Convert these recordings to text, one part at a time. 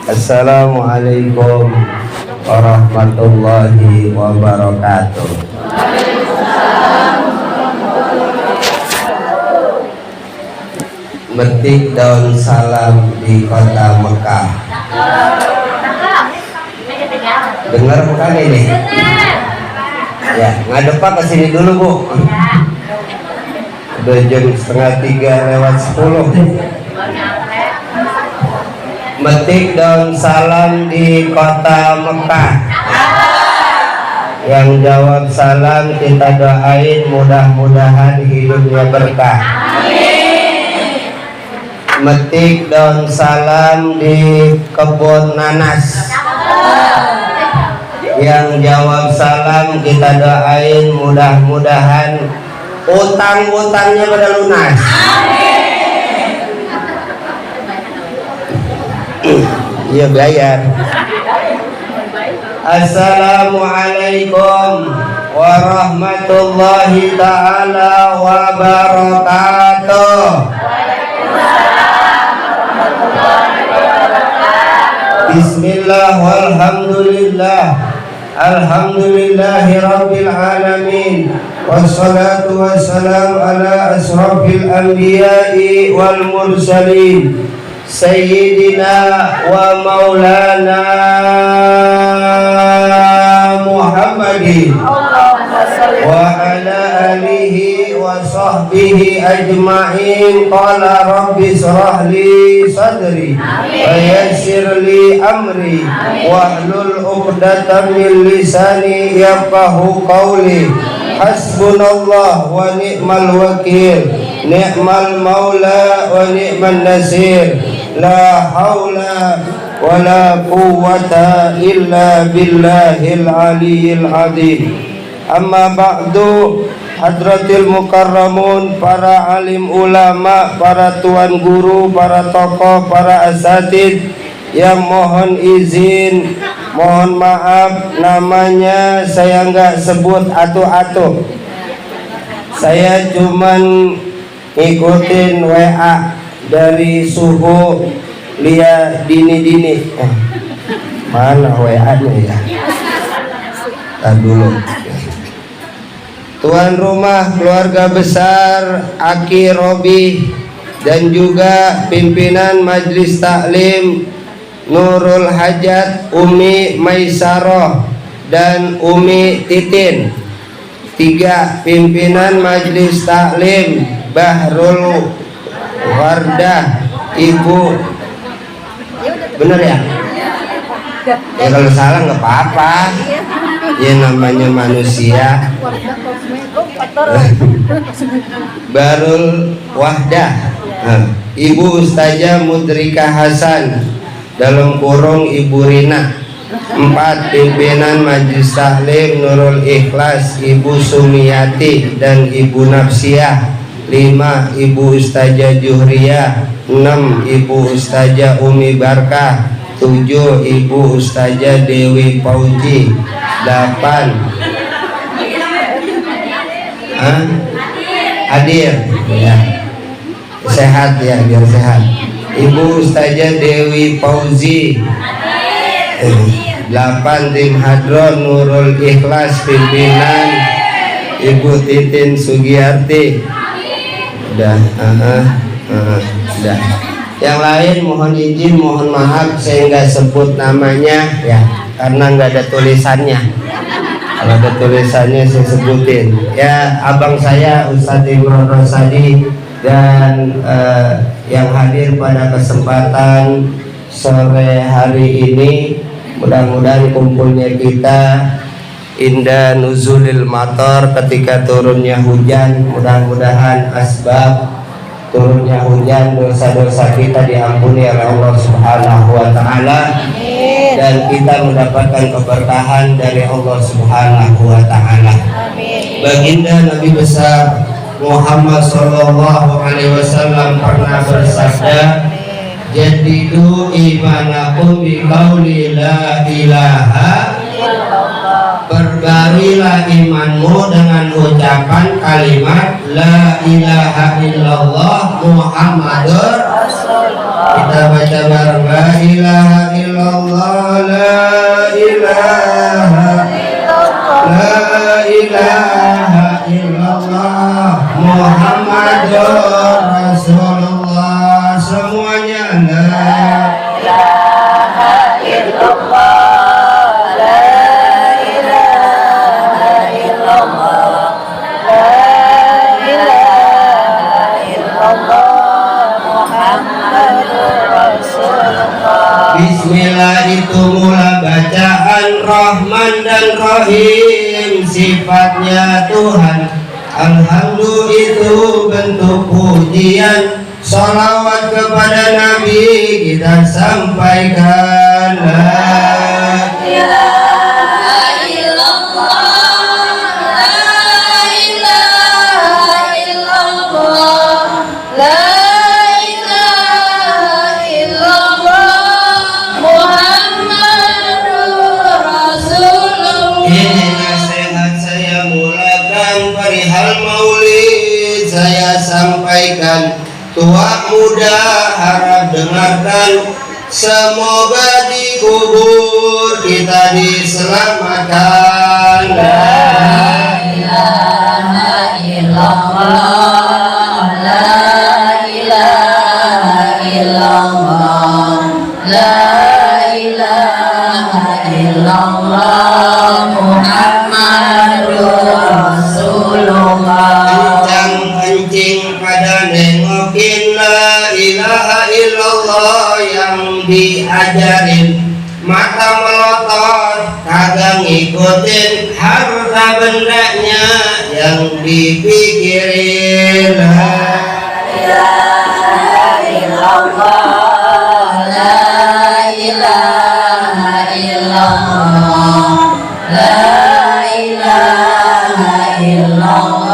Assalamualaikum warahmatullahi wabarakatuh. Metik daun salam di kota Mekah. Dengar bukan ini? Ya, ngadep Pak ke sini dulu, Bu. Udah jam 2:30 lewat 10. Metik daun salam di kota Mekah. Yang jawab salam kita doain mudah-mudahan hidupnya berkah. Metik daun salam di kebun nanas. Yang jawab salam kita doain mudah-mudahan utang-utangnya pada lunas. Iya bayar. Assalamualaikum warahmatullahi ta'ala wabarakatuh. Bismillah walhamdulillah. Alhamdulillahi rabbil alamin. Wassalatu wassalamu ala asrafil anbiya'i wal mursalin Sayyidina wa maulana Muhammadin wa ala alihi wa sahbihi ajma'in. Qala rabbi shrah li sadri wa yassir li amri wahlul 'uqdatam min lisani yafqahu qawli. Hasbunallah wa ni'mal wakil, ni'mal maula wa ni'man nasir. La haula wa la quwwata illa billahil aliyyil azim. Amma ba'du, hadratil mukarramun, para alim ulama, para tuan guru, para tokoh, para asatid yang mohon izin, mohon maaf namanya saya nggak sebut atu-atu. Saya cuman ngikutin WA dari suhu lihat dini-dini. Mana WA-nya ya? Tahan dulu. Tuan rumah keluarga besar Aki Robi dan juga pimpinan Majelis Taklim Nurul Hajat, Umi Maisaroh dan Umi Titin. 3 pimpinan Majelis Taklim Bahrul Wardah, Ibu. Bener ya? Ya kalau salah nggak apa-apa. Ya namanya manusia. Barul Wahdah, Ibu Ustazah Mudrika Hasan dalam kurung Ibu Rina. 4 pimpinan Majelis Taklim Nurul Ikhlas, Ibu Sumiyati dan Ibu Nafsiyah. 5 Ibu Ustazah Juhriyah. 6 Ibu Ustazah Umi Barkah. 7 Ibu Ustazah Dewi Pauji. 8 hadir ya, sehat ya, biar sehat. Ibu Ustazah Dewi Pauzi. 8 tim hadron Nurul Ikhlas, pimpinan Ibu Titin Sugiyarti. Udah, udah. Yang lain mohon izin, mohon maaf saya nggak sebut namanya ya, karena nggak ada tulisannya. Kalau ada tulisannya saya sebutin. Ya, abang saya Ustadz Imron Rosadi dan yang hadir pada kesempatan sore hari ini. Mudah-mudahan kumpulnya kita indah nuzulil matar, ketika turunnya hujan. Mudah-mudahan asbab turunnya hujan dosa-dosa kita diampuni oleh Allah Subhanahu wa taala dan kita mendapatkan keberkahan dari Allah Subhanahu wa taala. Baginda Nabi besar Muhammad sallallahu alaihi wasallam pernah bersabda, jadidu imanakum biqauli la ilaha illallah. Perbarilah imanmu dengan ucapan kalimat la ilaha illallah Muhammadur Rasulullah. Kita baca bareng la ilaha illallah, la ilaha illallah Muhammadur Rasulullah. Semuanya la ilaha illallah, la ilaha illallah, la ilaha illallah Muhammadur Rasulullah. Bismillah itu mula bacaan Rahman dan Rahim, sifatnya Tuhan. Alhamdulillah itu bentuk pujian, salawat kepada Nabi kita sampaikan. La ilaha illallah, la ilaha illallah, la ilaha illallah Muhammadur Rasulullah. Ini nasihat saya mulakan perihal maulid saya sampaikan. Tua muda harap dengarkan, semoga di kubur kita diselamatkan. La ilaha illallah, la ilaha illallah, la ilaha illallah Muhammadur Rasulullah. Kencing pada nengokin la ilaha illallah yang diajarin, mata melotot kagak ngikutin harta bendanya yang dipikirin. La ilaha illallah, la ilaha illallah, la ilaha illallah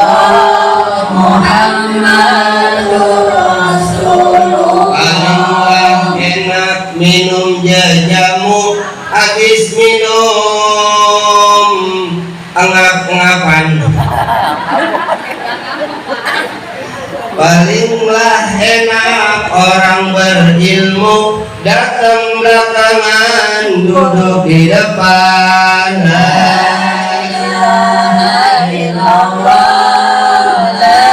Muhammadur Rasulullah. Alhamdulillah enak minum jajamu, habis minum engap-engapan. Palinglah enak orang berilmu, datang belakangan duduk di depan. La ilaha illallah, la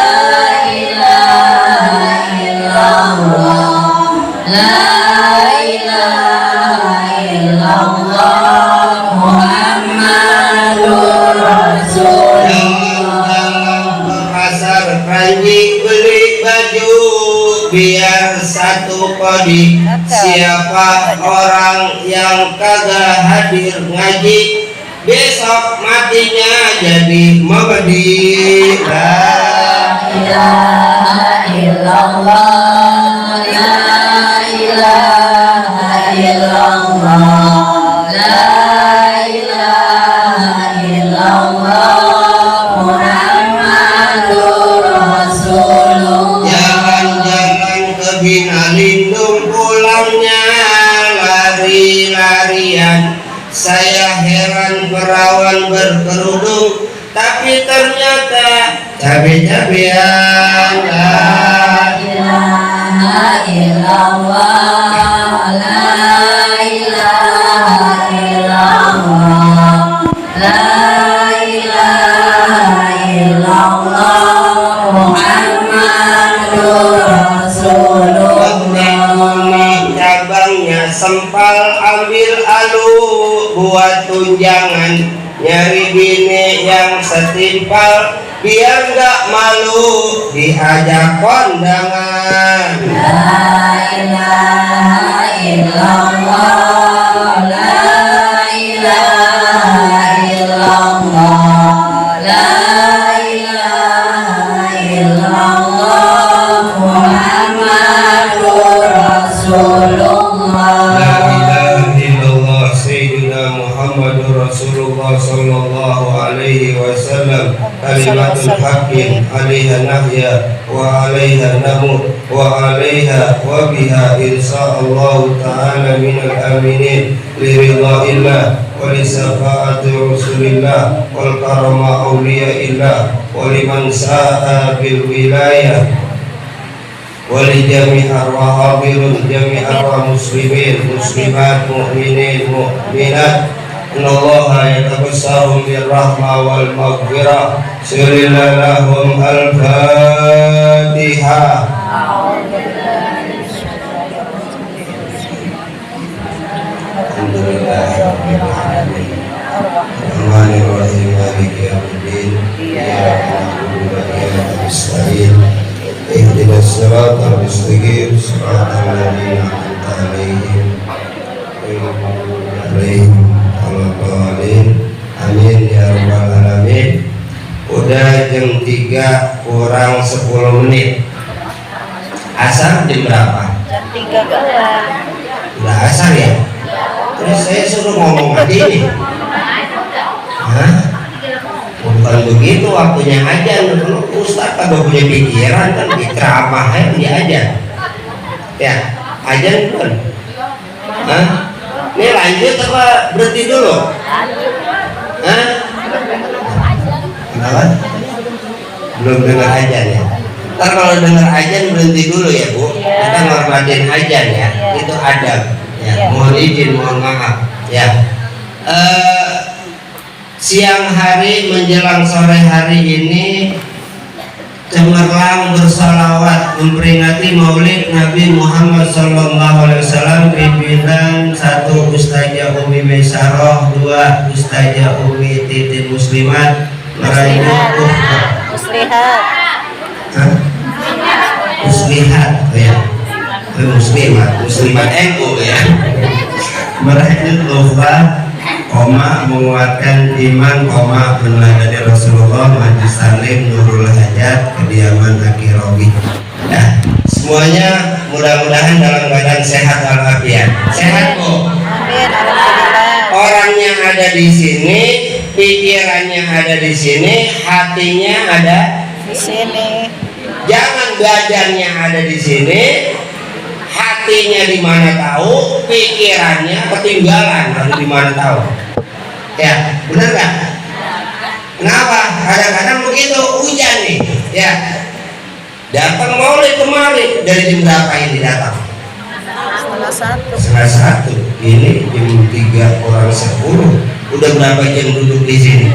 ilaha illallah Muhammadur Rasulullah. Ke pasar Kranji beli baju biar satu kodi. Siapa orang yang kagak hadir ngaji, besok matinya jadi mabadi. La ilaha illallah, la ilaha illallah, la ilaha illallah Muhammadur Rasulullah. Jalan-jalan ke Bina Lindung, pulangnya lari-larian. Saya heran perawan berkerudung, tapi ternyata cabe-cabean. La ilaha illallah, la ilaha illallah, la ilaha illallah Muhammadur Rasulullah. Cabangnya sempal ambil alu buat tunjangan, nyari bini yang setimpal biar gak malu diajak kondangan. La ilaha illallah, la ilaha illallah, la ilaha illallah Muhammadur Rasulullah. La ilaha illallah Sayyidina Muhammadur Rasulullah sallallahu alaihi wasallam. Kalimatul haqqin alaiha nahya wa alaiha namut wa alaiha wa biha insa'allahu ta'ala minal aminin li ridha'illah wa li syafa'ati rasulillah wal karama awliyaillah wa liman sa'a bil wilayah ولجميع الحاضرين جميع المسلمين مسلمات مؤمنين مؤمنات إن الله يتبصرهم بالرحمة والمغفرة سر لهم الفاتحة. Alhamdulillahirabbil alamin Arrahmanir rahim maliki yaumiddin iyyaka na'budu wa iyyaka nasta'in ihdinas siratal mustaqim siratal ladzina an'amta 'alaihim ghairil maghdubi 'alaihim waladdallin amin ya rabbal alamin. Udah jam 3 kurang 10 menit. Asar jam berapa? Jam 3 kawan. Udah asar ya? Terus saya suruh ngomong aja ini. Hah? Bukan begitu waktunya aja. Ustaz kalau punya pikiran kan ceramah dia aja. Ya, aja kan. Hah? Ini lanjut apa berhenti dulu? Hah? Kenapa? Belum dengar ajan ya? Ntar kalau dengar ajan berhenti dulu ya Bu. Kita ngormatin ajan ya. Itu adab. Ya, mohon izin, mohon maaf ya. Siang hari menjelang sore hari ini cemerlang bersalawat memperingati Maulid Nabi Muhammad SAW. Pimpinan 1 Ustazah Umi Maisaroh, 2 Ustazah Umi Titin Muslimat meraih Muslihat. Muslihat ya. Muslimat NU ya. Meraih lomba koma menguatkan iman koma meneladani Rasulullah majlis salim Nurul Hajat kediaman Aki Robi ya. Semuanya mudah-mudahan dalam keadaan sehat walafiat. Sehat Bu? Amin, alhamdulillah. Orangnya ada di sini, pikirannya ada di sini, hatinya ada Di sini. Jangan badannya ada di sini, hatinya di mana tahu, pikirannya ketinggalan, lalu di mana tahu. Ya, benar nggak? Kenapa? Kadang-kadang begitu hujan nih, ya. Datang Maulid kemarin dari jam berapa ini datang? Setengah 1. Ini jam 3 kurang 10. Udah berapa jam duduk di sini?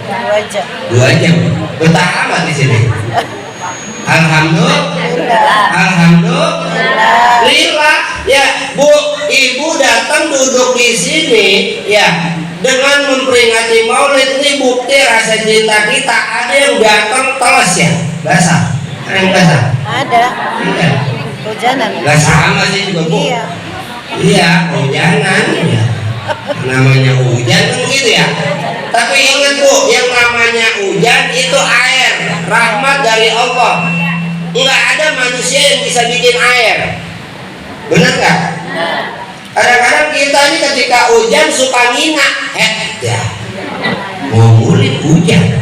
2 jam. 2 jam. Betah amat di sini. Alhamdulillah ya Bu, Ibu datang duduk di sini ya dengan memperingati Maulid. Ini bukti rasa cinta kita. Ada yang datang teles ya basah, ada yang basah, Ada. iya. Hujanan. Gak sama sih juga Bu. Iya hujanan ya. Namanya hujan kan gitu ya. Tapi ingat Bu, yang namanya hujan itu air rahmat dari Allah. Enggak ada manusia yang bisa bikin air. Benar nggak? Kadang-kadang kita ini ketika hujan suka ngina. Ya mau murid hujan.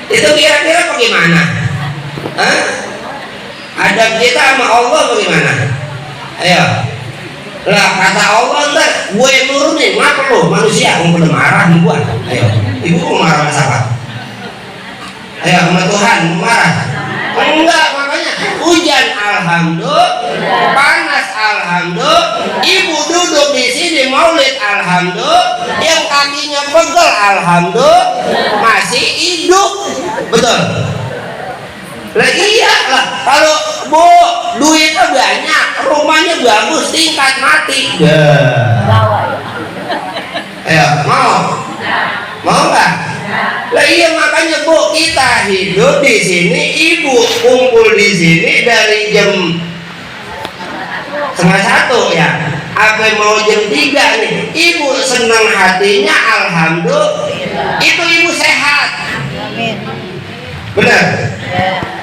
Itu kira-kira bagaimana? Hah? Adab kita sama Allah bagaimana? Ayo. Lah kata Allah ntar gue nurunin, ngapa lo manusia mau pada marah nih gua. Ayo, Ibu mau marah sama siapa? Ayo sama Tuhan mau marah? Enggak, makanya hujan alhamdulillah, panas alhamdulillah, Ibu duduk di sini Maulid alhamdulillah, yang kakinya pegel alhamdulillah, masih hidup, betul? Lah iya lah, kalau Bu duitnya banyak, rumahnya bagus, tingkat mati. Ayo, mau nggak? Lah iya makanya Bu, kita hidup di sini, Ibu kumpul di sini dari jam 12:30 ya. Apa mau jam 3 nih? Ibu senang hatinya alhamdulillah. Itu Ibu sehat. Amin. Benar?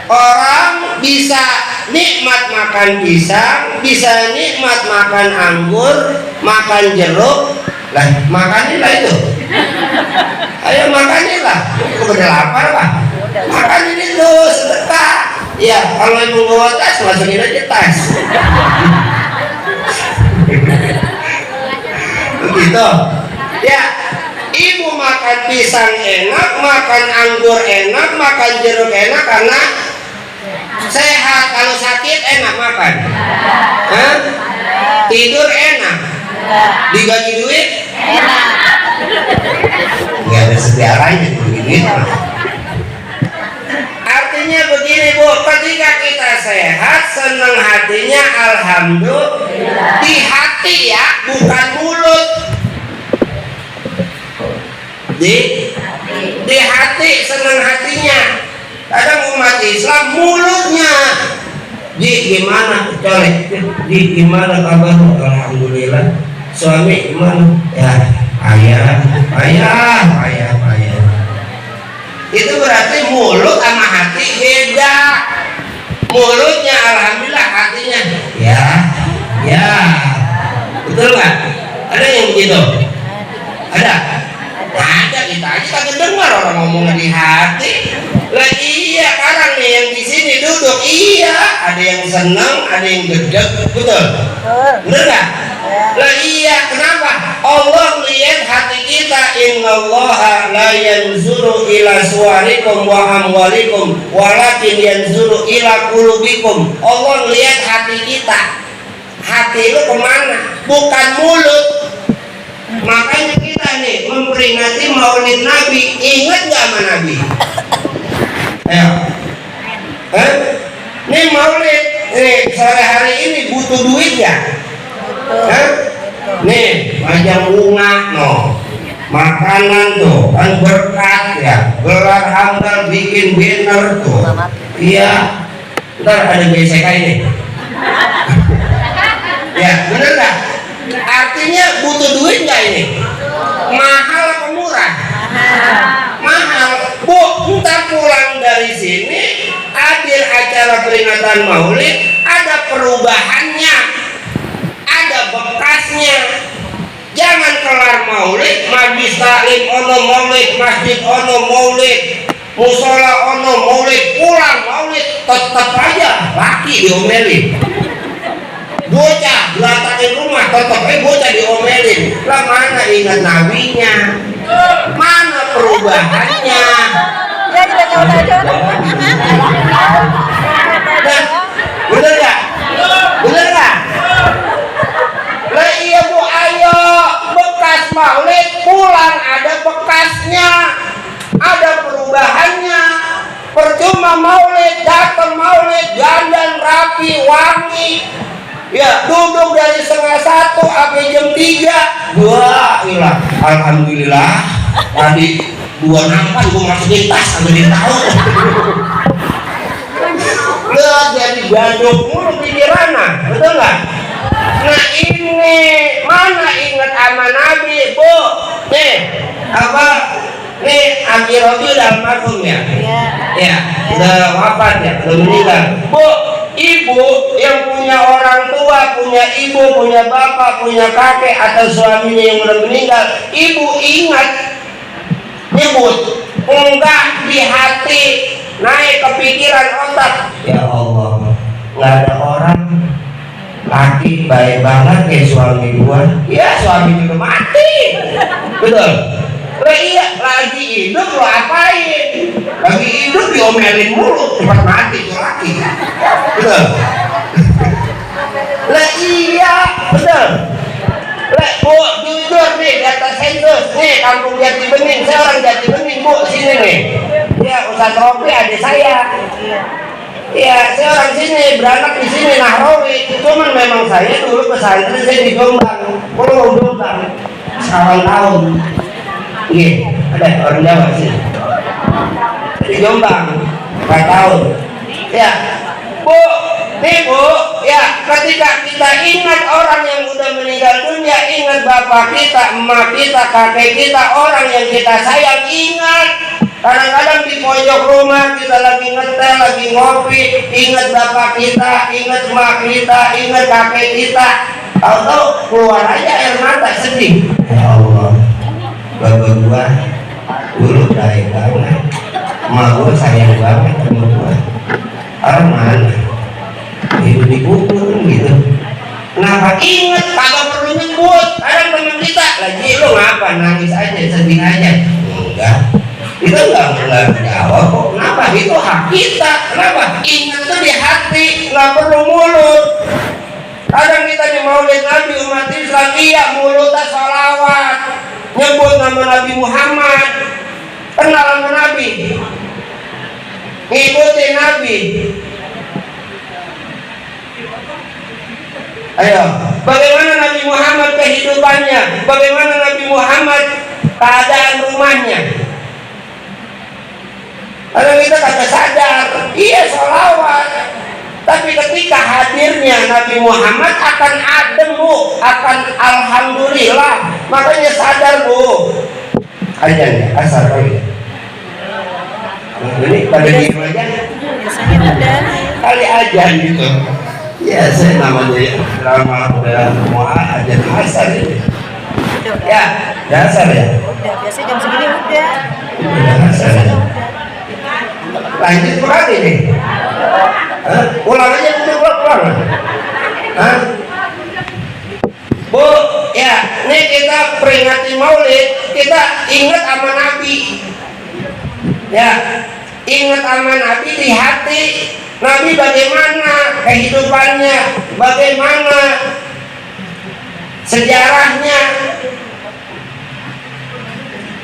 Orang bisa nikmat makan pisang, bisa nikmat makan anggur, makan jeruk. Lah, makanilah itu. Ayo makanilah. Udah lapar Pak. Makanin itu sedekah. Ya, kalau Ibu bawa tas, masukin aja tas. Begitu. Ya, Ibu makan pisang enak, makan anggur enak, makan jeruk enak karena Sehat, kalau sakit enak makan. Hah? Tidur enak. Digaji duit Enak. nggak ada sejarahnya begini. Artinya begini Bu, ketika kita sehat, senang hatinya alhamdulillah. Di hati ya, bukan mulut. Di hati, senang hatinya. Kadang umat Islam mulutnya. Gimana? Colek. Gimana kabar? Alhamdulillah. Suami gimana? Ya, payah. Itu berarti mulut sama hati beda. Mulutnya alhamdulillah, hatinya ya. Betul nggak? Ada yang begitu? Ada, kita aja kagak dengar orang ngomongnya di hati. Lah iya, sekarang nih yang di sini duduk, iya, ada yang senang, ada yang gedeg, betul? Bener nggak? Lah iya, kenapa? Allah lihat hati kita. Innallaha la yanzuru ila suwarikum wa amwalikum walakin yanzuru ila qulubikum. Allah lihat hati kita. Hati lu kemana? Bukan mulut. Makanya kita nih memperingati Maulid Nabi. Ingat nggak sama Nabi? Ayo. Nih Maulid, sore hari ini butuh duit ya? Nih panjang bunga, makanan tuh kan berkat ya, gelar hamdal, bikin banner tuh, iya, ntar ada BCK ini, ya bener nggak? Artinya butuh duit nggak ini? Mahal apa murah? Mahal. Bu, ntar pulang dari sini, hadir acara peringatan Maulid, ada perubahannya. Ada bekasnya. Jangan kelar Maulid, majlis taklim ono Maulid, masjid ono Maulid, musola ono Maulid, pulang Maulid, tetap aja laki diomelin. Bocah belatakin rumah, tetap bocah diomelin. Lah mana ingat nabinya? Mana perubahannya? Bener gak? Bener gak? Lah iya Bu, ayo bekas Maulid pulang ada bekasnya, ada perubahannya. Percuma Maulid, datang Maulid dandan rapi wangi, ya duduk dari 12:30 sampai jam 3. Wah, ilah, alhamdulillah. Tadi 2 nampan gue masukin tas sampai dia tahu. Lah jadi bandung mulu pikirannya, betul nggak? Nah ini mana ingat sama Nabi Bu? Nih apa? Nih Abi Robi udah almarhum ya? Ya, udah wafat ya, udah meninggal. Bu, ibu yang punya orang tua, punya ibu, punya bapak, punya kakek atau suaminya yang udah meninggal, ibu ingat nyebut enggak di hati, naik kepikiran otak. Ya Allah, nggak ada orang laki baik banget kayak suami gua. Ya suami juga mati, betul. Lah iya, lagi hidup lo apain? Lagi hidup diomelin mulu, cepat mati tuh laki, betul. Lah iya, betul. Lah Bu, jujur nih di atas sensus nih, kampung Jati Bening, saya orang Jati Bening Bu, sini nih. Ya Ustaz Rofi adik saya. Ya, saya orang sini, beranak di sini Nahrawi. Cuman memang saya dulu pesantren saya di Jombang, Pulau Jombang, sekarang tahun. Iya, ada orang Jawa sini. Di Jombang, 4 tahun. Ya, Bu, nih Bu, ya ketika kita ingat orang yang udah meninggal dunia, ingat bapak kita, emak kita, kakek kita, orang yang kita sayang, ingat. Kadang-kadang di pojok rumah kita lagi ngetel, lagi ngopi, ingat bapak kita, ingat emak kita, ingat kakek kita. Tahu-tahu keluar aja air mata, sedih. Ya Allah, bapak gua dulu baik banget, emak gua sayang banget sama gua. Orang mana? Hidup dikubur gitu. Kenapa? Ingat, kagak perlu nyebut. Kadang teman kita lagi, lu ngapa? Nangis aja, sedih aja. Enggak. Kita nggak jawab kok. Kenapa? Itu hak kita. Kenapa? Ingat tuh di hati, nggak perlu mulut. Kadang kita di maulid Nabi umat Islam, iya mulutnya sholawat, nyebut nama Nabi Muhammad, kenal sama Nabi, ngikuti Nabi. Ayo, bagaimana Nabi Muhammad kehidupannya? Bagaimana Nabi Muhammad keadaan rumahnya? Kalau kita kagak sadar, iya sholawat, tapi ketika hadirnya Nabi Muhammad akan adem bu, akan alhamdulillah. Makanya sadar bu. Ajan ya, asal kali. Ini pada diem aja. Biasanya ada. Kali ajan gitu. Ya saya namanya ya, drama udah mau ajan asal ini. Ya, dasar ya. Udah, biasanya jam segini udah. Udah asal ya. Lanjut berarti nih. Ulang aja pulang. Bu, ya, ini kita peringati Maulid, kita ingat sama Nabi. Ya, ingat sama Nabi di hati. Nabi bagaimana kehidupannya, bagaimana sejarahnya.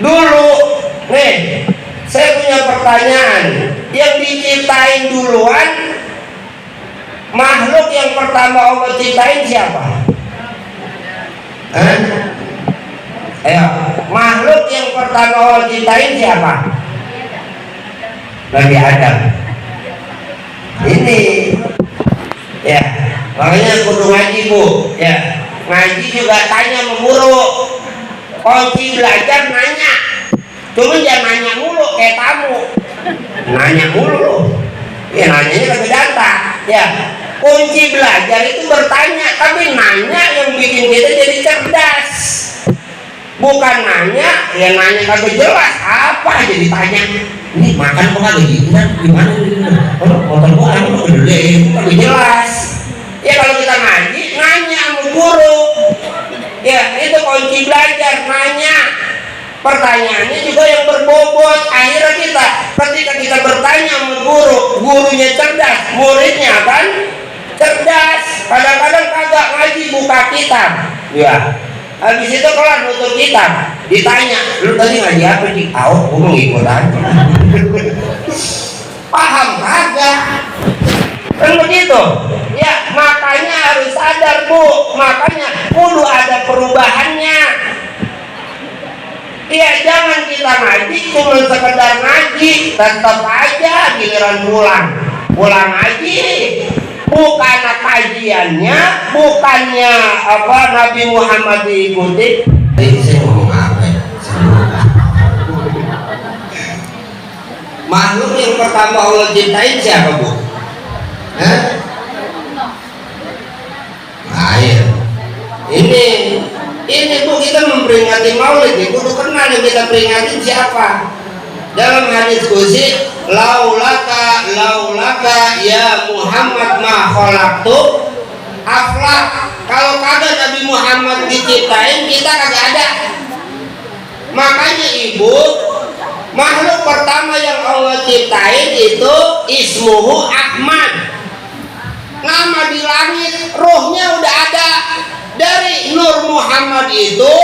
Dulu, nih, saya punya pertanyaan. Yang diciptain duluan, makhluk yang pertama Allah ciptain siapa? Ayo, makhluk yang pertama Allah ciptain siapa? Nabi Adam. Ini, ya, makanya kudu ngaji bu. Ya, ngaji juga tanya sama guru. Kunci belajar nanya. Cuma jangan nanya mulu kayak tamu. Nanya mulu loh. Ya nanyanya kagak data. Ya, kunci belajar itu bertanya, tapi nanya yang bikin kita jadi cerdas. Bukan nanya, ya nanya kagak jelas. Apa jadi tanya? Ini makan kok kagak gimana? Kalau motor gua anu gede, kagak jelas. Ya kalau kita ngaji, nanya sama guru. Ya itu kunci belajar, nanya. Pertanyaannya juga yang berbobot. Akhirnya kita ketika kita bertanya sama guru, gurunya cerdas, muridnya kan cerdas. Kadang-kadang kagak ngaji buka kitab. Ya. Habis itu kelar nutup kitab, ditanya, lu tadi ngaji apa sih? Aku mau ngikut aja. Paham kagak? Kan begitu. Ya, makanya harus sadar bu. Makanya kudu ada perubahannya. Iya, jangan kita ngaji cuma sekedar ngaji, tetap aja giliran pulang ngaji. Bukan kajiannya, bukannya apa Nabi Muhammad diikuti. Saya ngomong apa ya? Makhluk yang pertama Allah ciptain siapa bu? Air. Ini bu, kita memperingati Maulid nih, kudu kenal yang kita peringatin siapa. Dalam hadis qudsi, laulaka ya Muhammad ma khalaqtu aflah. Kalau kagak Nabi Muhammad diciptain, kita kagak ada. Makanya ibu, makhluk pertama yang Allah ciptain itu ismuhu Ahmad. Nama di langit, ruhnya udah ada. Dari Nur Muhammad itu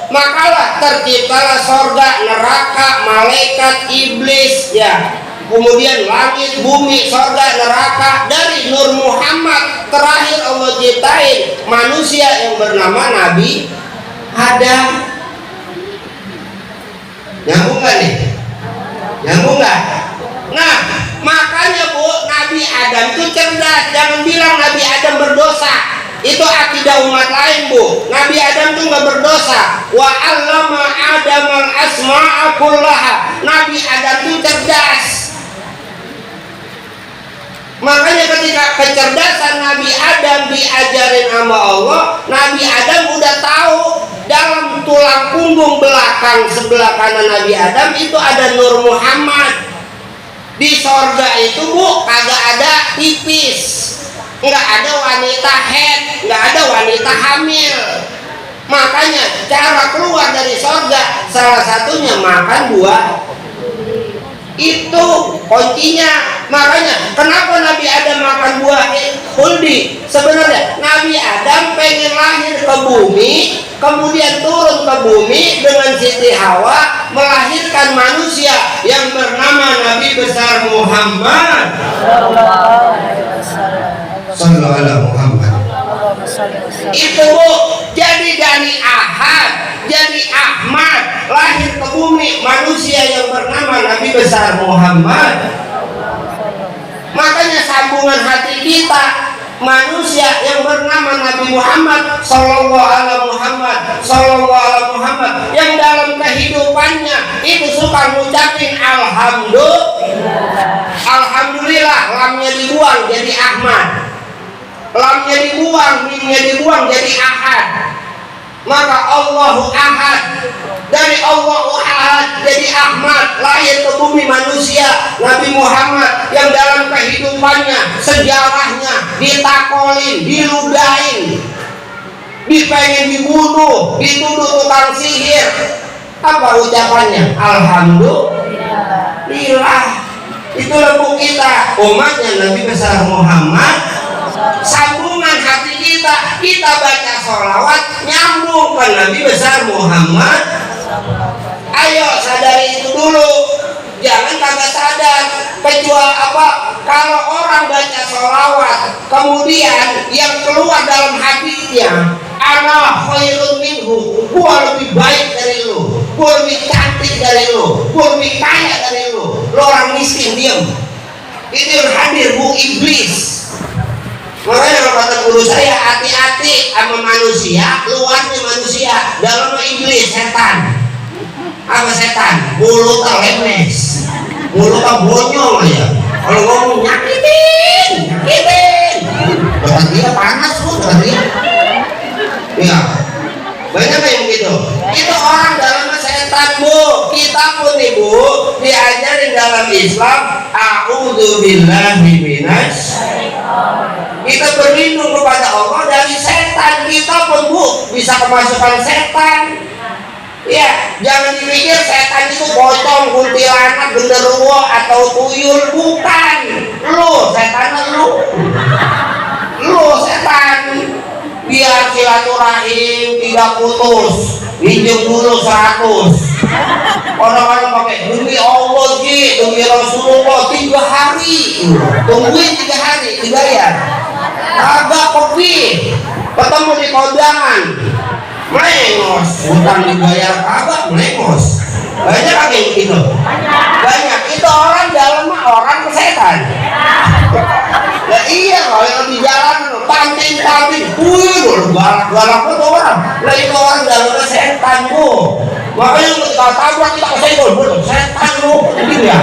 makalah terciptalah sorga, neraka, malaikat, iblis, ya. Kemudian langit, bumi, sorga, neraka. Dari Nur Muhammad terakhir Allah ciptain manusia yang bernama Nabi Adam. Nyambung gak nih? Nyambung gak? Nah, makanya bu, Nabi Adam itu cerdas. Jangan bilang Nabi Adam berdosa. Itu akidah umat lain bu. Nabi Adam tuh nggak berdosa. Wa 'allama Adam al-asma'a kullaha. Nabi Adam tuh cerdas. Makanya ketika kecerdasan Nabi Adam diajarin sama Allah, Nabi Adam udah tahu dalam tulang punggung belakang sebelah kanan Nabi Adam itu ada Nur Muhammad. Di sorga itu bu kagak ada pipis. Nggak ada wanita haid, nggak ada wanita hamil. Makanya cara keluar dari sorga salah satunya makan buah Itu kuncinya. Makanya kenapa Nabi Adam makan buah khuldi? Sebenarnya Nabi Adam pengen lahir ke bumi, kemudian turun ke bumi dengan Siti Hawa melahirkan manusia yang bernama Nabi besar Muhammad sallallahu alaihi Muhammad. Itu Bu, jadi dari Ahad, jadi Ahmad, lahir ke bumi manusia yang bernama Nabi besar Muhammad. Makanya sambungan hati kita manusia yang bernama Nabi Muhammad sallallahu alaihi Muhammad sallallahu alaihi Muhammad, yang dalam kehidupannya itu suka ngucapin alhamdulillah, lamnya dibuang jadi Ahmad, lamnya dibuang, mimnya dibuang jadi Ahad. Maka Allahu Ahad, dari Allahu Ahad jadi Ahmad, lahir ke bumi manusia Nabi Muhammad yang dalam kehidupannya, sejarahnya ditakolin, diludahin, dipengen dibunuh, dituduh tukang sihir. Apa ucapannya? Alhamdulillah. Itulah Bu kita, umatnya Nabi besar Muhammad. Sambungan hati kita baca sholawat nyambung ke Nabi besar Muhammad. Ayo sadari itu dulu, jangan kagak sadar. Kecuali apa? Kalau orang baca sholawat kemudian yang keluar dalam hatinya, ana khairun minhu, gua lebih baik dari lu, gua lebih cantik dari lu, gua lebih kaya dari lu, lu orang miskin, diam. Itu yang hadir Bu, iblis. Makanya kalau kata guru saya, hati-hati sama manusia, luarnya manusia, dalamnya iblis, setan. Apa setan? Mulut lemes, mulut bonyol ya. Kalau ngomong nyakitin. Kata dia panas Bu, kata dia. Ya, banyak yang begitu. Itu orang dalamnya setan Bu. Kita pun nih Bu, diajarin dalam Islam, a'udzubillahi minasy. Kita berlindung kepada Allah dari setan. Kita pun Bu bisa kemasukan setan. Ya, jangan dipikir setan itu pocong, kuntilanak, genderuwo atau tuyul, bukan. Lu setan, lu setan. Biar silaturahim tidak putus, pinjam dulu 100. Orang-orang pakai demi Allah Ji, demi Rasulullah 3 hari, tungguin 3 hari dibayar. Agak kopi, ketemu di kondangan, melengos, hutang dibayar agak melengos. Banyak lagi yang begitu, banyak. Itu orang dalam orang setan. Ya iya, kalau yang di jalan panting, galak itu orang. Lah itu orang dalamnya setan Bu. Makanya kita tabrak kita kesenggol, setan Bu, gitu ya.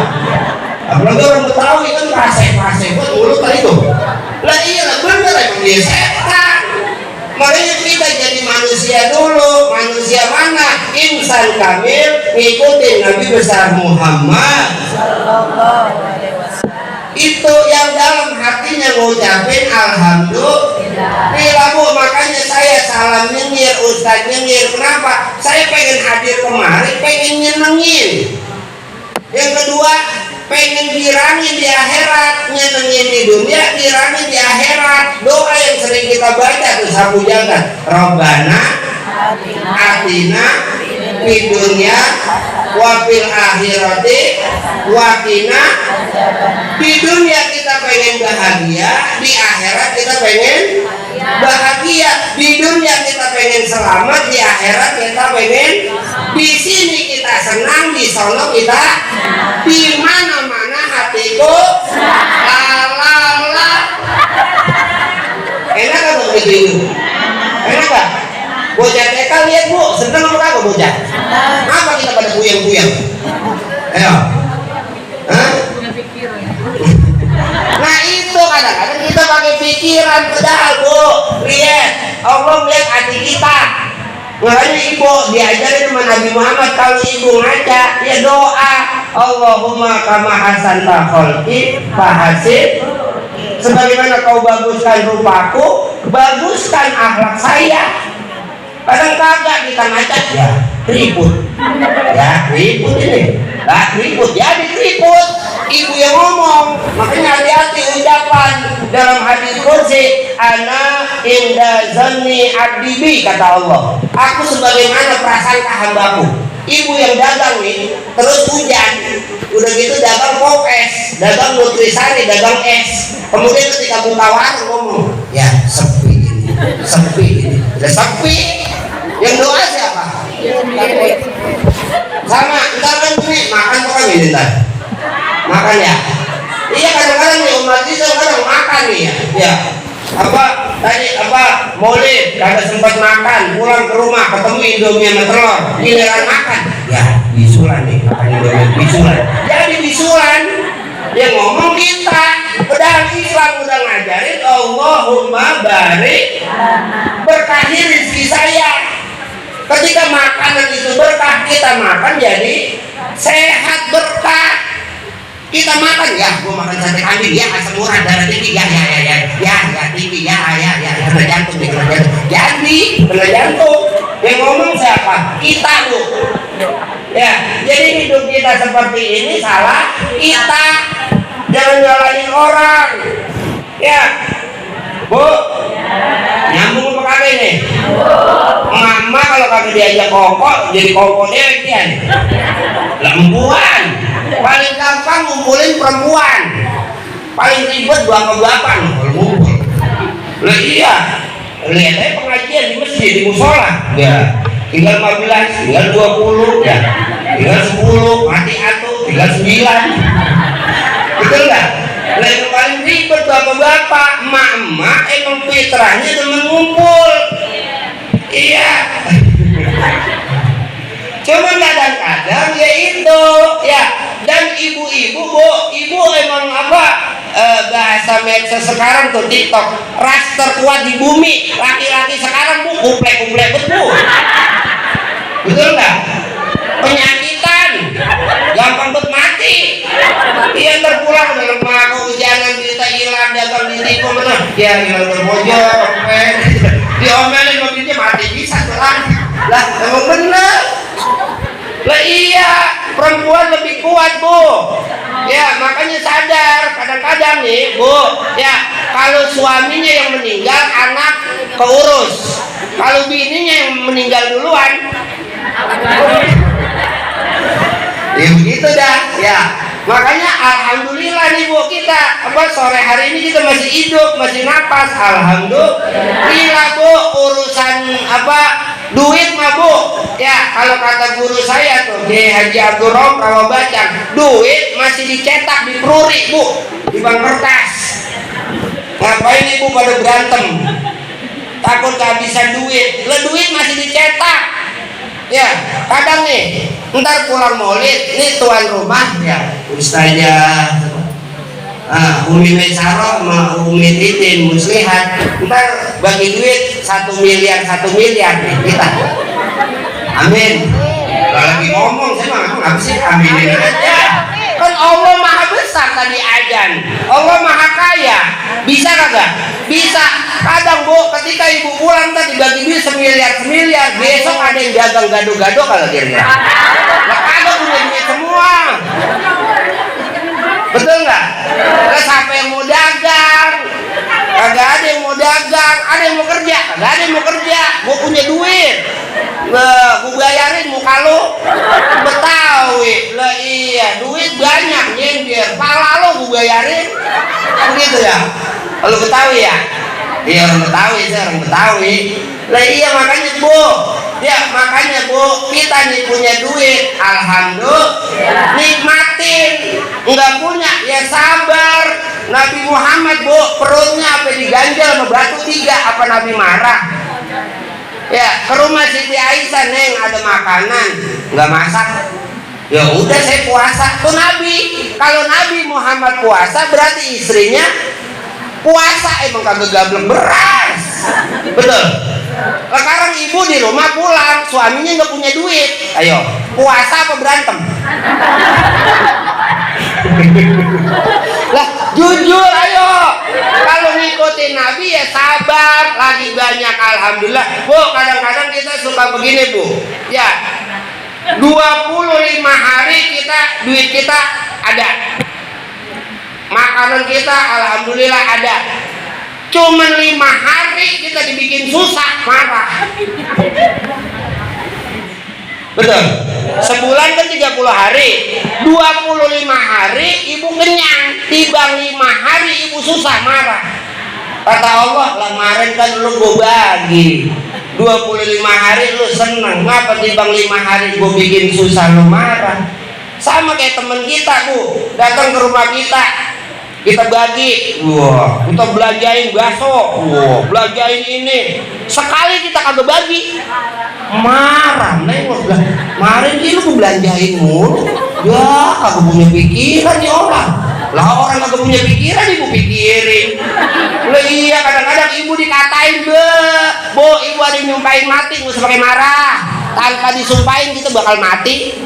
Apalagi orang Betawi kan kasih mulut tadi itu. Lah iya lah, bener emang dia setan. Makanya kita jadi manusia dulu. Manusia mana? Insan kamil, ngikutin Nabi besar Muhammad. Itu yang dalam hatinya ngucapin alhamdulillah Bu. Makanya saya salam nyengir, Ustaz nyengir. Kenapa? Saya pengen hadir kemari, pengen nyenengin. Yang kedua, pengen dirangin di akhirat, nyenengin di dunia, dirangin di akhirat. Doa yang sering kita baca tuh sapu jagat, Rabbana atina fid dunya wa fil akhirati wa qina. Di dunia kita pengen bahagia, di akhirat kita pengen bahagia. Di dunia kita pengen selamat, di akhirat kita pengen. Di sini kita senang, di sono kita. Di mana-mana hatiku lalala. Enak kan begitu? Enak kan? Bocah TK lihat Bu, seneng apa kagak bocah? Apa kita pada puyeng-puyeng? Ayo. Hah? Nah itu kadang-kadang kita pakai pikiran, padahal Bu, lihat Allah lihat hati kita. Makanya ibu diajarin sama Nabi Muhammad, kalau ibu ngaca ya doa, Allahumma kama hasanta khalqi fahasib, sebagaimana kau baguskan rupaku, baguskan akhlak saya. Kadang kagak kita ngaca ya ribut ini. Nah, keriput jadi keriput. Ibu yang ngomong, makanya hati-hati ucapan dalam hadis qudsi, ana inda zanni abdi bi, kata Allah. Aku sebagaimana prasangka hambaku. Ibu yang dagang nih, terus hujan, udah gitu dagang pokes, dagang nutrisari, dagang es. Kemudian ketika buka warung ngomong, ya sepi ini, udah sepi. Yang doa siapa? Sama, ntar kan nih makan tuh kan ini ntar. Makan ya, iya kadang-kadang nih umat Islam kadang makan nih ya, apa tadi apa maulid kagak sempat makan, pulang ke rumah ketemu indomie sama telur, giliran makan ya bisulan nih, makan indomie bisulan, jadi bisulan. Dia ngomong kita, padahal Islam udah ngajarin Allahumma barik, berkahi rezeki saya. Ketika makanan itu berkah, kita makan jadi sehat berkah. Kita makan ya, gua makan sate kambing ya, asam urat darah tinggi ya tinggi ya kena jantung nih, kena jantung. Yang ngomong siapa? Kita bu. Ya, jadi hidup kita seperti ini salah kita, jangan nyalahin orang. Ya, bu, nyambung apa kagak nih? Mama kalau kagak diajak kongko, jadi kongkonya dia nih. Lembuan. Paling gampang ngumpulin perempuan, paling ribet bapak-bapak kalau ngumpul. Lah iya, lihat aja pengajian di masjid, di musola ya, tinggal 15, tinggal 20 ya, tinggal 10, mati atuh, tinggal 9. Betul nggak? Lah yang paling ribet bapak-bapak, emak-emak emang fitrahnya temen ngumpul. Iya. Cuma kadang-kadang ya itu ya. Dan ibu-ibu bu, ibu emang apa bahasa medsos sekarang tuh TikTok, ras terkuat di bumi. Laki-laki sekarang bu kuplek-kuplek betul. Betul nggak? Penyakitan, gampang bet mati. Iya terpulang dalam mako jangan kita hilang dagang di tipu mana? Ya hilang terpojok, diomelin mobilnya mati bisa terang. Lah emang bener. Lah iya, perempuan lebih kuat bu. Ya makanya sadar kadang-kadang nih bu. Ya kalau suaminya yang meninggal, anak keurus. Kalau bininya yang meninggal duluan, ya begitu dah. Ya makanya alhamdulillah nih bu, kita apa sore hari ini kita masih hidup, masih napas. Alhamdulillah bu, urusan apa duit mah bu, ya kalau kata guru saya tuh di Haji Abdul Rom kalau baca, duit masih dicetak di peruri bu, di bank kertas. Ngapain ibu pada berantem? Takut kehabisan duit. Lah duit masih dicetak. Ya kadang nih, ntar pulang maulid, nih tuan rumah ya Ustazah Umi Mesaro sama Umi Titin Muslihat, ntar bagi duit 1 miliar nih kita. Amin. Kalau lagi ngomong saya nggak sih aminin aja. Kan Allah maha besar tadi ajan, Allah maha kaya. Bisa kagak? Bisa. Kadang bu, ketika ibu pulang tadi bagi duit semiliar, besok ada yang dagang gado-gado kalau kira-kira. Nah, kagak punya duit semua. Betul nggak? Nah, siapa yang mau dagang? Kagak ada yang mau dagang. Ada yang mau kerja? Kagak ada yang mau kerja. Gue punya duit. Gue bayarin muka lu Betawi. Lah iya, duit banyak nyender. Pala lu gue bayarin. Begitu ya? Lu Betawi ya? Iya orang Betawi, saya orang Betawi. Lah iya makanya bu, ya makanya bu, kita nih punya duit, alhamdulillah, nikmatin. Nggak punya, ya sabar. Nabi Muhammad bu, perutnya apa diganjal sama batu 3, apa Nabi marah? Ya ke rumah Siti Aisyah, neng ada makanan, nggak masak. Ya udah saya puasa. Tuh Nabi, kalau Nabi Muhammad puasa berarti istrinya puasa, emang kagak gablek beras. Betul. Sekarang ibu di rumah pulang, suaminya nggak punya duit. Ayo, puasa apa berantem? Lah, jujur ayo. Kalau ngikutin Nabi ya sabar, lagi banyak alhamdulillah. Bu, kadang-kadang kita suka begini bu. Ya, 25 hari duit kita ada, makanan kita alhamdulillah ada. Cuman 5 hari kita dibikin susah, marah. Betul. Sebulan kan 30 hari, 25 hari ibu kenyang, tibang 5 hari ibu susah, marah. Kata Allah, kemarin kan lu gue bagi 25 hari lu seneng, ngapa tibang 5 hari gue bikin susah lu marah? Sama kayak teman kita Bu, datang ke rumah kita bagi, wah, kita belanjain bakso, wah, belanjain ini. Sekali kita kagak bagi, marah, nengok lah. Kemarin dia lu belanjain mulu, ya kagak punya pikiran nih orang. Lah orang kagak punya pikiran ibu pikirin. Lah iya, kadang-kadang ibu dikatain, Bu, ibu ada yang nyumpahin mati, nggak usah pakai marah. Tanpa disumpahin kita bakal mati.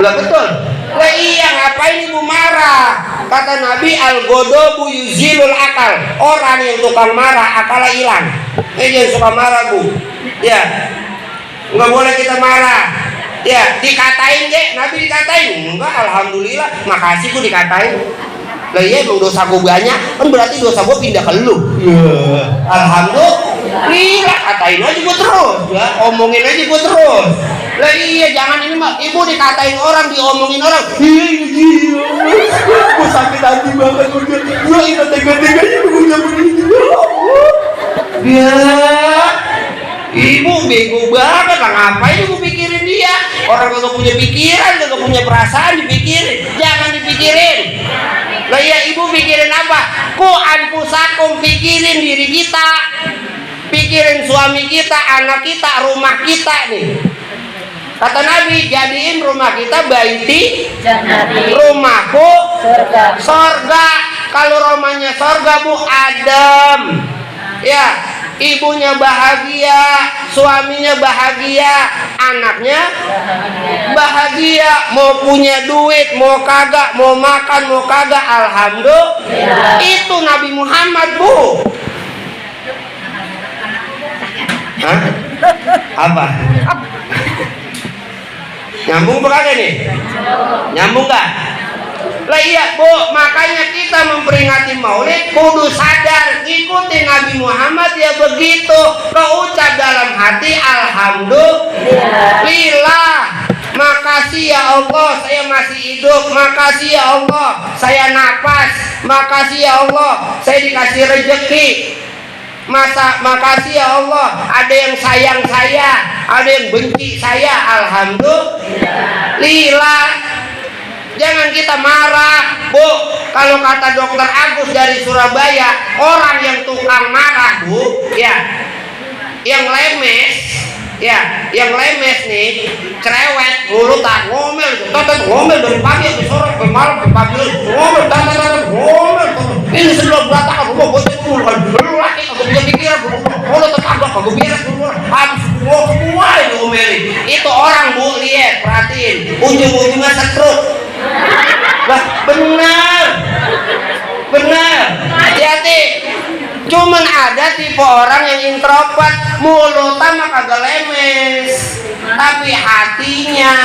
Lah betul. Lah iya, ngapain ibu marah? Kata Nabi, al-godobu yuzilul akal. Orang yang tukang marah akalnya hilang. Jangan suka marah Bu. Ya, nggak boleh kita marah. Ya, dikatain deh, Nabi dikatain. Enggak, alhamdulillah, makasih Bu dikatain. Lah iya, emang dosa gue banyak, kan berarti dosa gue pindah ke lu. Alhamdulillah, katain aja gue terus, ya, omongin aja gue terus. Lah iya, jangan ini mah, ibu dikatain orang, diomongin orang. Iya, gue sakit hati banget, gue ingat tega-teganya gue punya begini. Ya, ibu bego banget lah, ngapain ibu pikirin dia? Orang kagak punya pikiran, kagak punya perasaan dipikirin, jangan dipikirin. Lah ya ibu pikirin apa? Ku anfusakum, pikirin diri kita, pikirin suami kita, anak kita, rumah kita nih. Kata Nabi, jadiin rumah kita baiti rumahku sorga. Kalau rumahnya sorga Bu, adem, ya, ibunya bahagia, suaminya bahagia, anaknya bahagia, mau punya duit, mau kagak, mau makan, mau kagak, alhamdulillah. Itu Nabi Muhammad Bu. Hah? Apa? Nyambung berapa nih? Nyambung gak? Lah iya Bu, makanya kita memperingati Maulid kudu sadar, ikuti Nabi Muhammad ya begitu. Kau ucap dalam hati, alhamdulillah, makasih ya Allah saya masih hidup, makasih ya Allah saya napas, makasih ya Allah saya dikasih rezeki. Makasih ya Allah ada yang sayang saya, ada yang benci saya, alhamdulillah. Jangan kita marah Bu. Kalau kata dokter Agus dari Surabaya, orang yang tukang marah Bu, ya, yang lemes, ya, yang lemes nih, cerewet, mulut tak ngomel, ngomel dari pagi sampai sore, sampai malam, sampai pagi, ngomel, ngomel. Ini sebelum berantakan, gue bocah dulu kan, lu laki, aku punya pikiran, mulut tetangga, aku biasa dulu, habis semua diomelin. Itu orang Bu, lihat, perhatiin, ujung-ujungnya setruk. Lah benar, hati-hati. Cuman ada tipe orang yang introvert, mulutnya mah kagak lemes, tapi hatinya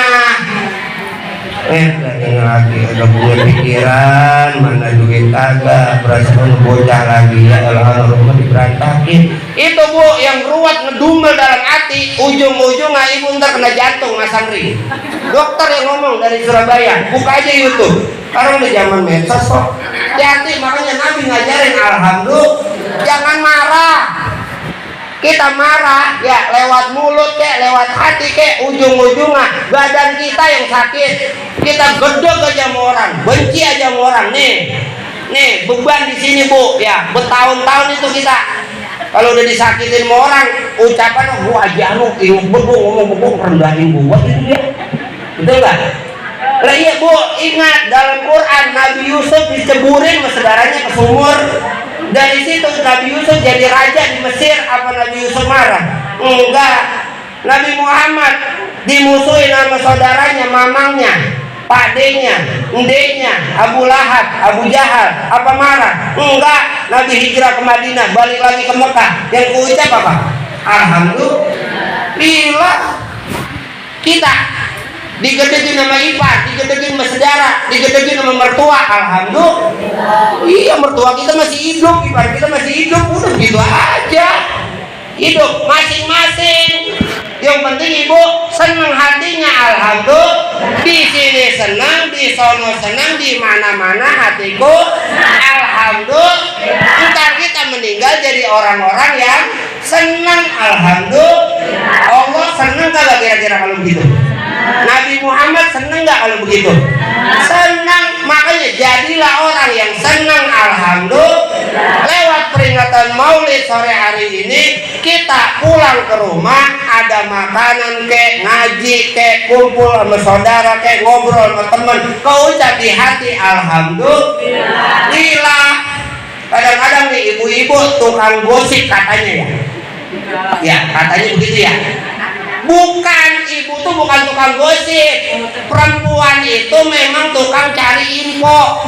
lagi ada punya pikiran, mana duit kagak, perasaan bocah lagi ya, alhamdulillah diberantakin. Itu Bu yang ruwet ngedumel dalam hati, ujung-ujungnya ibu ntar kena jantung masang ring. Dokter yang ngomong dari Surabaya, buka aja YouTube. Sekarang udah zaman medsos kok. Hati-hati, makanya Nabi ngajarin alhamdulillah, jangan marah. Kita marah ya lewat mulut kek, lewat hati kek, ujung-ujungnya badan kita yang sakit. Kita gedeg aja sama orang, benci aja sama orang. Nih beban di sini Bu, ya bertahun-tahun itu kita. Kalau udah disakitin sama orang, ucapan gua aja ngomong rendahin gua gitu ya. Betul nggak? Lah iya Bu, ingat dalam Quran Nabi Yusuf diceburin sama saudaranya ke sumur. Dari situ Nabi Yusuf jadi raja di Mesir. Apa Nabi Yusuf marah? Enggak. Nabi Muhammad dimusuhin sama saudaranya, mamangnya, pakdenya, ndeknya, Abu Lahab, Abu Jahal. Apa marah? Enggak. Nabi hijrah ke Madinah, balik lagi ke Mekah. Yang kuucap apa? Alhamdulillah. Kita digedegin sama ipar, digedegin sama saudara, digedegin sama mertua. Alhamdulillah. Iya, mertua kita masih hidup, ipar kita masih hidup, udah gitu aja. Hidup masing-masing. Yang penting ibu senang hatinya, alhamdulillah. Di sini senang, di sono senang, di mana-mana hatiku alhamdulillah. Ntar kita meninggal jadi orang-orang yang senang, alhamdulillah. Allah senang kagak kira-kira kalau begitu? Nabi Muhammad senang nggak kalau begitu? Senang. Makanya jadilah orang yang senang, alhamdulillah. Lewat peringatan Maulid sore hari ini, kita pulang ke rumah ada makanan kek, ngaji kek, kumpul sama saudara kek, ngobrol sama teman, keucap di hati, alhamdulillah. Kadang-kadang nih ibu-ibu tukang gosip katanya ya. Ya, katanya begitu ya. Bukan, ibu tuh bukan tukang gosip. Perempuan itu memang tukang cari info.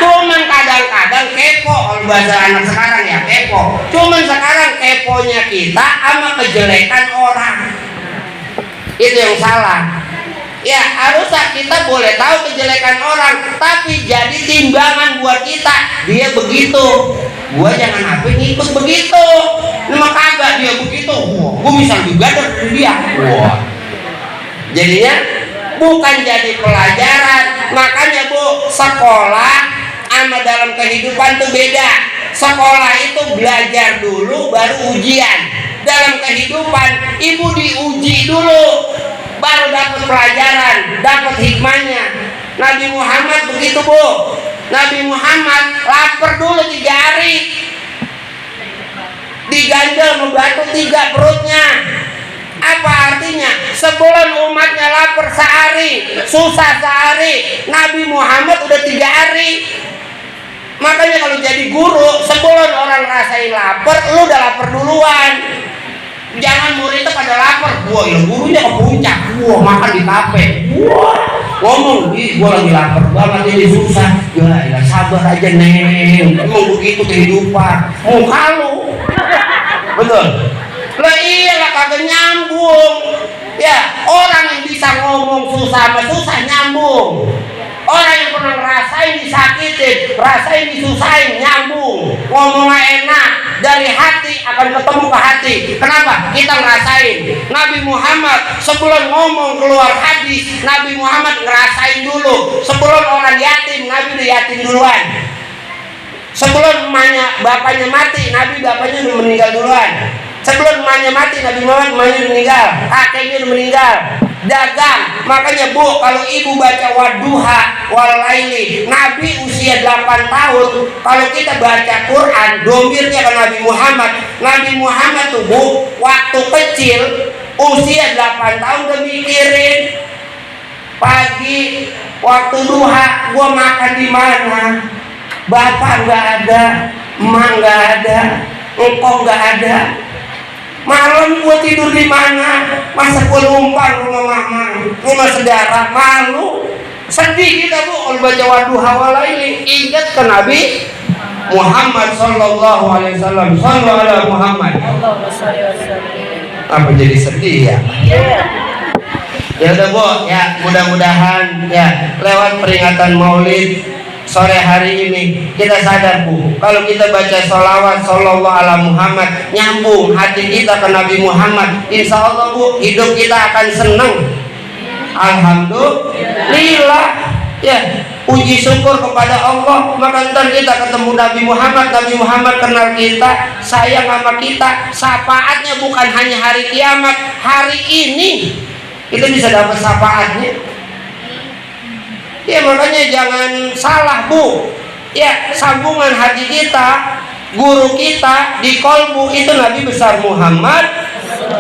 Cuman kadang-kadang kepo, kalau bahasa anak sekarang ya kepo. Cuman sekarang keponya kita sama kejelekan orang. Itu yang salah. Ya, harusnya kita boleh tahu kejelekan orang, tapi jadi timbangan buat kita. Dia begitu, gua jangan apa ngikut begitu. Nama kagak dia begitu, wah, gua bisa juga dari dia. Wah. Jadinya bukan jadi pelajaran. Makanya bu, sekolah sama dalam kehidupan tuh beda. Sekolah itu belajar dulu baru ujian. Dalam kehidupan ibu diuji dulu, baru dapat pelajaran, dapat hikmahnya. Nabi Muhammad begitu bu. Nabi Muhammad lapar dulu 3 hari, diganjel membatu 3 perutnya. Apa artinya? Sebelum umatnya lapar sehari, susah sehari, Nabi Muhammad udah 3 hari. Makanya kalau jadi guru, sebelum orang rasain lapar, lu udah lapar duluan. Jangan muridnya pada lapar, wah ya gurunya ke puncak, wah makan di kafe, wah ngomong, gua lagi lapar banget ini susah, ya sabar aja neng, emang begitu kehidupan, muka lu, betul? Lah iyalah kagak nyambung, ya orang yang bisa ngomong susah sama susah nyambung. Orang yang pernah ngerasain disakitin, rasain disusahin, nyambung. Ngomongnya enak, dari hati akan ketemu ke hati. Kenapa? Kita ngerasain. Nabi Muhammad sebelum ngomong keluar hadis, Nabi Muhammad ngerasain dulu. Sebelum orang yatim, Nabi udah yatim duluan. Sebelum emaknya, bapaknya mati, Nabi bapaknya udah meninggal duluan. Sebelum emaknya mati, Nabi Muhammad emaknya udah meninggal, kakeknya udah meninggal. Dagang, makanya bu, kalau ibu baca wadduha walaili, Nabi usia 8 tahun. Kalau kita baca Quran, domirnya ke Nabi Muhammad. Nabi Muhammad tuh bu, waktu kecil usia 8 tahun udah mikirin pagi waktu duha, gua makan di mana? Bapak nggak ada, emak nggak ada, engkau nggak ada. Malam gua tidur di mana? Masa gua numpang rumah mama, rumah saudara, malu. Sedih kita bu kalau baca wadduha walaili. Ingat ke Nabi Muhammad sallallahu alaihi wasallam. Sallallahu alaihi Muhammad. Apa jadi sedih ya? Ya udah bu, ya mudah-mudahan ya lewat peringatan Maulid sore hari ini kita sadar bu, kalau kita baca sholawat sallallahu ala Muhammad, nyambung hati kita ke Nabi Muhammad, insya Allah bu, hidup kita akan senang. Alhamdulillah ya, puji syukur kepada Allah. Maka ntar kita ketemu Nabi Muhammad, Nabi Muhammad kenal kita, sayang sama kita. Syafaatnya bukan hanya hari kiamat, hari ini kita bisa dapat syafaatnya. Ya makanya jangan salah bu, ya sambungan hati kita, guru kita di kolbu itu Nabi besar Muhammad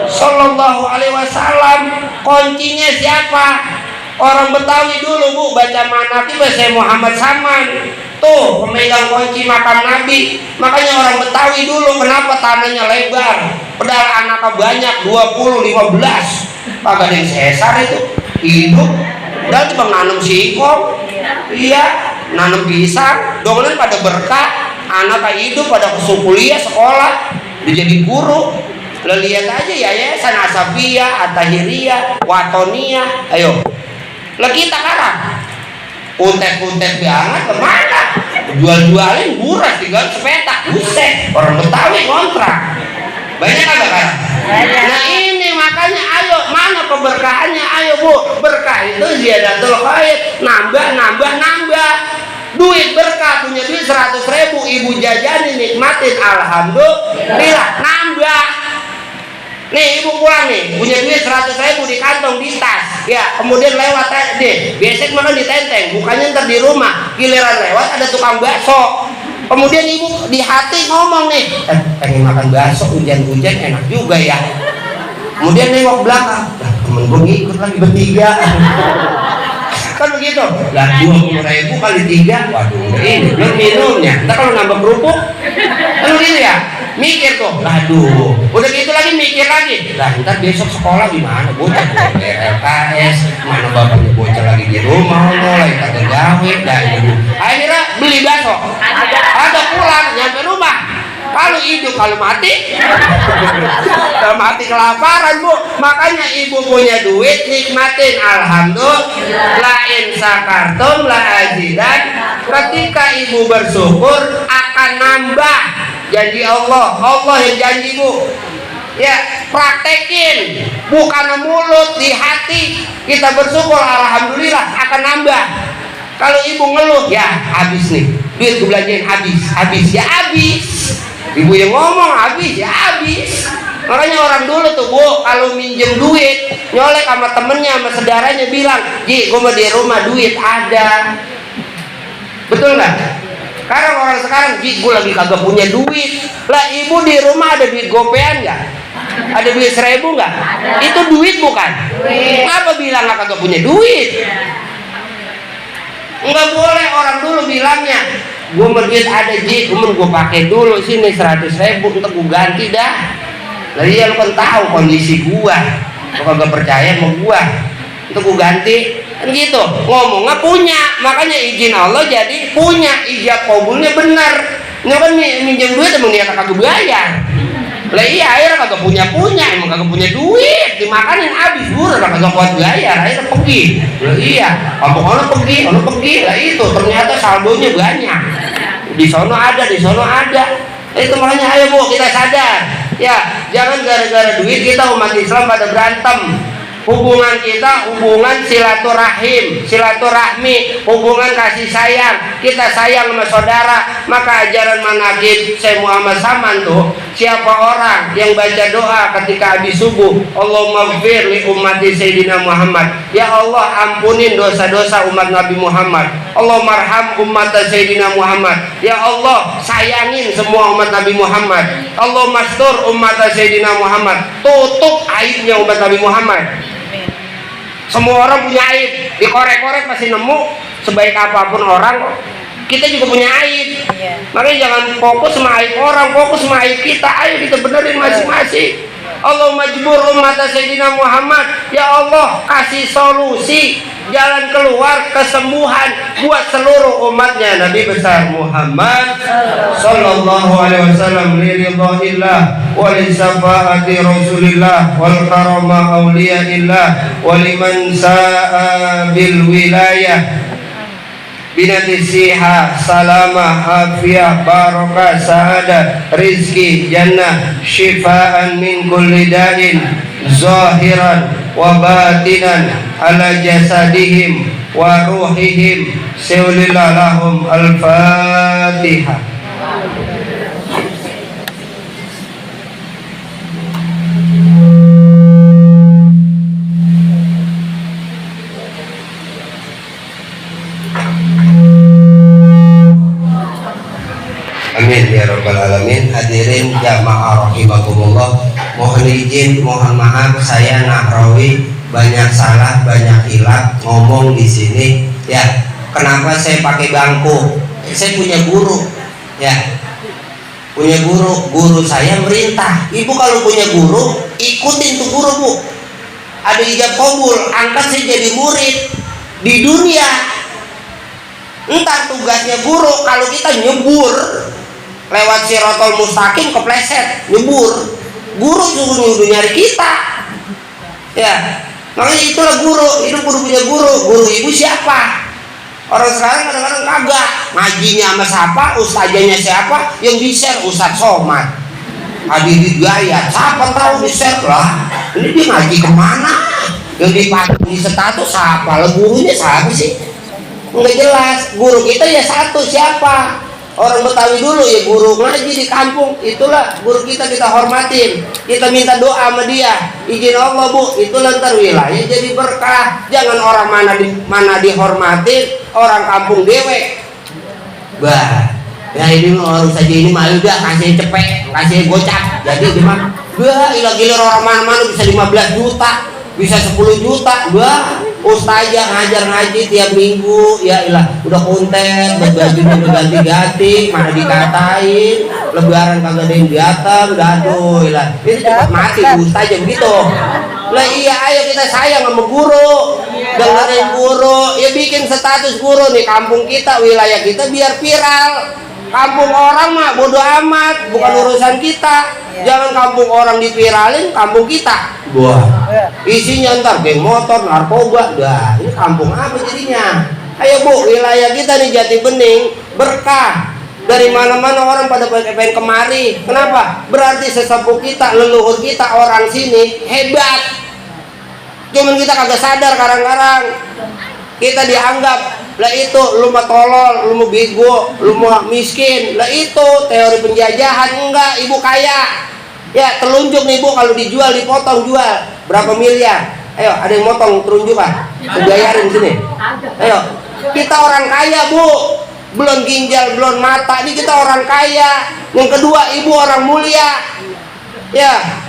sallallahu alaihi wasallam. Kuncinya siapa? Orang Betawi dulu bu, baca manaqib bahasa Muhammad Saman tuh pemegang kunci makam Nabi. Makanya orang Betawi dulu kenapa tanahnya lebar, padahal anaknya banyak 20, 15, kagak ada yang sesar itu hidup. Dan cuma nanam singkong, iya, nanam pisang, dongan pada berkah, anak hidup pada kuliah sekolah, dia jadi guru. Lo lihat aja yayasan Asafiyah, At-Tahiriyah, Watonia, ayo. Lah kita sekarang kuntet-kuntet banget kemana? Jual-jualin buras tinggal sepetak, buset. Orang Betawi kontrak. Banyak kagak kan? Nah ini makanya ayo mana keberkahannya? Ayo Bu, berkah itu ziyadatul khair, nambah. Duit berkah, punya duit 100.000, ibu jajanin, nikmatin, alhamdulillah, nambah. Nih ibu pulang nih, punya duit 100.000 di kantong, di tas, ya kemudian lewat deh, biasanya makan di tenteng, bukannya ntar di rumah, giliran lewat ada tukang bakso. Kemudian ibu di hati ngomong nih, pengen makan bakso, hujan-hujan enak juga ya. Kemudian nengok belakang, temen gue ngikut lagi bertiga. Kan begitu lah, 20.000 kali 3, waduh ini belum minumnya, ntar kalau nambah kerupuk kan gitu ya, mikir tuh, aduh udah gitu lagi mikir lagi lah, ntar besok sekolah gimana, bocah LKS, mana bapaknya bocah lagi di rumah, lagi kagak gawe, akhirnya beli bakso, ada pulang nyampe rumah, kalau hidup kalau mati kalau mati kelaparan Bu. Makanya ibu punya duit nikmatin, alhamdulillah, in sakartum la azidan. Ketika ibu bersyukur akan nambah, janji Allah yang janji Bu ya, praktekin, bukan mulut, di hati kita bersyukur alhamdulillah akan nambah. Kalau ibu ngeluh ya habis nih duit, gue belanjain habis ya habis. Ibu yang ngomong habis ya habis. Makanya orang dulu tuh Bu, kalau minjem duit nyolek sama temennya, sama saudaranya, bilang, Ji, gue mau di rumah duit ada. Betul nggak? Sekarang orang sekarang, Ji, gue lagi kagak punya duit. Lah ibu di rumah ada duit gopean nggak? Ada duit 1.000 nggak? Itu duit bukan? Kenapa bilang nggak kagak punya duit? Nggak boleh orang dulu bilangnya, gue mau duit ada Ji, cuman gue pakai dulu sini 100.000 untuk gue ganti dah. Lah iya, lu kan tahu kondisi gua, lu kagak percaya sama gua, untuk gue ganti kan gitu. Ngomongnya punya, makanya izin Allah jadi punya, ijab kabulnya benar. Ini kan minjem duit emang dia kagak bayar. Lah iya, akhirnya kagak punya, emang kagak punya duit, dimakanin habis, buruh kagak kuat bayar, akhirnya pergi. Lah iya, kampung pergi, lah itu ternyata saldonya banyak. Di sono ada. Itu makanya ayo Bu, kita sadar. Ya, jangan gara-gara duit kita umat Islam pada berantem. Hubungan kita hubungan silaturahmi, hubungan kasih sayang. Kita sayang sama saudara. Maka ajaran manaqib Syekh Muhammad Saman tuh, siapa orang yang baca doa ketika habis subuh, Allahumma ighfir li ummati Sayyidina Muhammad, ya Allah ampunin dosa-dosa umat Nabi Muhammad, Allahumma arham ummat Sayyidina Muhammad, ya Allah sayangin semua umat Nabi Muhammad, Allahumma astur ummat Sayyidina Muhammad, tutup aibnya umat Nabi Muhammad. Semua orang punya aib, dikorek-korek masih nemu. Sebaik apapun orang, kita juga punya aib. Makanya jangan fokus sama aib orang, fokus sama aib kita. Ayo kita benerin masing-masing. Allahumma jbur ummat Sayyidina Muhammad, ya Allah kasih solusi, jalan keluar, kesembuhan buat seluruh umatnya Nabi besar Muhammad sallallahu alaihi wasallam, li ridhahillah wa li syafaati rasulillah wal karama auliyaillah wa liman sa'a bil wilayah binati siha salama afiyah barakah sa'adah rizki jannah syifaan min kulli da'in zahiran wa batinan ala jasadihim wa ruhihim sewlillah lahum al-fatihah. Amin ya rabbal alamin. Hadirin jamaah rahimakumullah, mohon izin, mohon maaf saya Nahrawi banyak salah, banyak hilaf ngomong di sini ya. Kenapa saya pakai bangku? Saya punya guru ya, punya guru saya merintah, ibu kalau punya guru ikutin tuh guru Bu, ada ijab kabul, angkat saya jadi murid di dunia. Entar tugasnya guru kalau kita nyebur lewat Siratal Mustaqim kepleset, nyebur Guru suruh nyuruh nyari kita. Ya, makanya itulah guru. Itu kudu punya guru. Guru ibu siapa? Orang sekarang kadang-kadang kagak. Ngajinya sama siapa? Ustazanya siapa? Yang di-share Ustaz Somad. Hadirin gaya. Siapa tahu di-share lah. Ini dia ngaji kemana? Yang dipasang di status siapa? Lah gurunya siapa sih? Enggak jelas. Guru kita ya satu, siapa? Orang Betawi dulu ya guru ngaji di kampung, itulah guru kita hormatin, kita minta doa sama dia, izin Allah Bu, itulah ntar wilayah jadi berkah. Jangan orang mana dihormatin, orang kampung dewe. Bah, ya ini orang saja ini mah udah kasih cepet, kasih gocap, jadi gimana? Bah, ilah-gilir orang mana-mana bisa 15 juta, bisa 10 juta, bah. Ustazah ngajar ngaji tiap minggu, ya ilah udah konten, bajunya udah ganti-ganti, mana dikatain, lebaran kagak ada yang datang, udah aduh ilah, itu cepat mati ustazah begitu. Lah iya, ayo kita sayang sama guru, dengerin guru, ya bikin status guru nih kampung kita, wilayah kita biar viral. Kampung orang mah bodo amat, bukan urusan kita. Jangan kampung orang diviralin, kampung kita. Wah, isinya ntar geng motor, narkoba, dah ini kampung apa jadinya? Ayo Bu, wilayah kita nih Jati Bening berkah. Dari mana-mana orang pada pengen kemari. Kenapa? Berarti sesepuh kita, leluhur kita, orang sini hebat. Cuman kita kagak sadar kadang-kadang. Kita dianggap lah itu lu mah tolol, lu mah bego, lu mah miskin. Lah itu teori penjajahan. Enggak, ibu kaya. Ya telunjuk nih Bu, kalau dijual dipotong jual berapa miliar. Ayo ada yang motong telunjuk kan? Bayarin sini. Ayo, kita orang kaya Bu, belum ginjal, belum mata. Ini kita orang kaya. Yang kedua ibu orang mulia. Ya,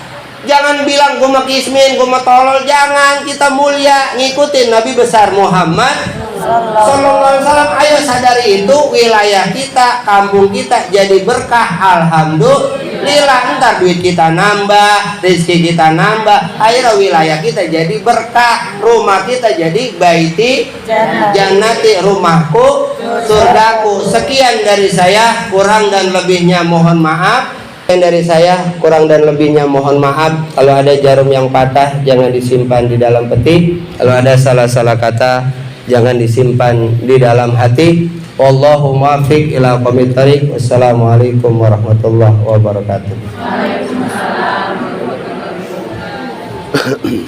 jangan bilang gue mah kismin, gue mah tolol. Jangan, kita mulia, ngikutin Nabi besar Muhammad Sallallahu Alaihi Wasallam. Ayo sadari itu, wilayah kita, kampung kita jadi berkah. Alhamdulillah, ntar duit kita nambah, rezeki kita nambah, akhirnya wilayah kita jadi berkah, rumah kita jadi baiti jannati, rumahku surgaku. Sekian dari saya, kurang dan lebihnya mohon maaf. Dari saya kurang dan lebihnya mohon maaf. Kalau ada jarum yang patah jangan disimpan di dalam peti. Kalau ada salah-salah kata jangan disimpan di dalam hati. Wallahu muwaffiq ila aqwamit thoriq. Wassalamualaikum warahmatullahi wabarakatuh. Waalaikumsalam warahmatullahi wabarakatuh.